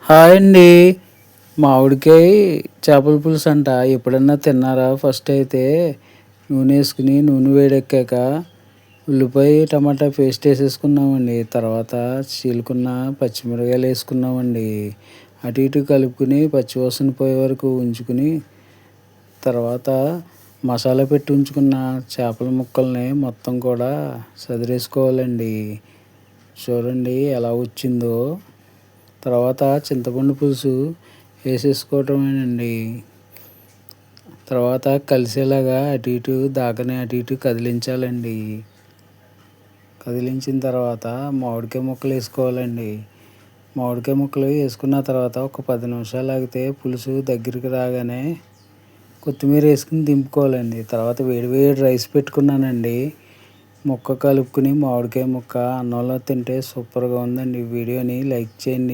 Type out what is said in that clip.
Hi అండి. మామిడికాయ చేపల పులుసు అంట. ఎప్పుడన్నా తిన్నారా? ఫస్ట్ అయితే నూనె వేసుకుని నూనె వేడెక్కాక ఉల్లిపాయ టమాటా పేస్ట్ వేసేసుకున్నామండి. తర్వాత చీలుకున్న పచ్చిమిరకాయలు వేసుకున్నామండి. అటు ఇటు కలుపుకుని పచ్చివాసన పోయే వరకు ఉంచుకుని తర్వాత మసాలా పెట్టి ఉంచుకున్న చేపల ముక్కల్ని మొత్తం కూడా సదిరేసుకోవాలండి. చూడండి ఎలా వచ్చిందో. తర్వాత చింతపండు పులుసు వేసేసుకోవటమేనండి. తర్వాత కలిసేలాగా అటు ఇటు దాకని అటు ఇటు కదిలించాలండి. కదిలించిన తర్వాత మామిడికాయ ముక్కలు వేసుకోవాలండి. మామిడికాయ ముక్కలు వేసుకున్న తర్వాత ఒక 10 నిమిషాలు ఆగితే పులుసు దగ్గరికి రాగానే కొత్తిమీర వేసుకుని దింపుకోవాలండి. తర్వాత వేడి వేడి రైస్ పెట్టుకున్నానండి. ముక్క కలుపుకుని మామిడికాయ ముక్క అన్నంలో తింటే సూపర్గా ఉందండి. వీడియోని లైక్ చేయండి.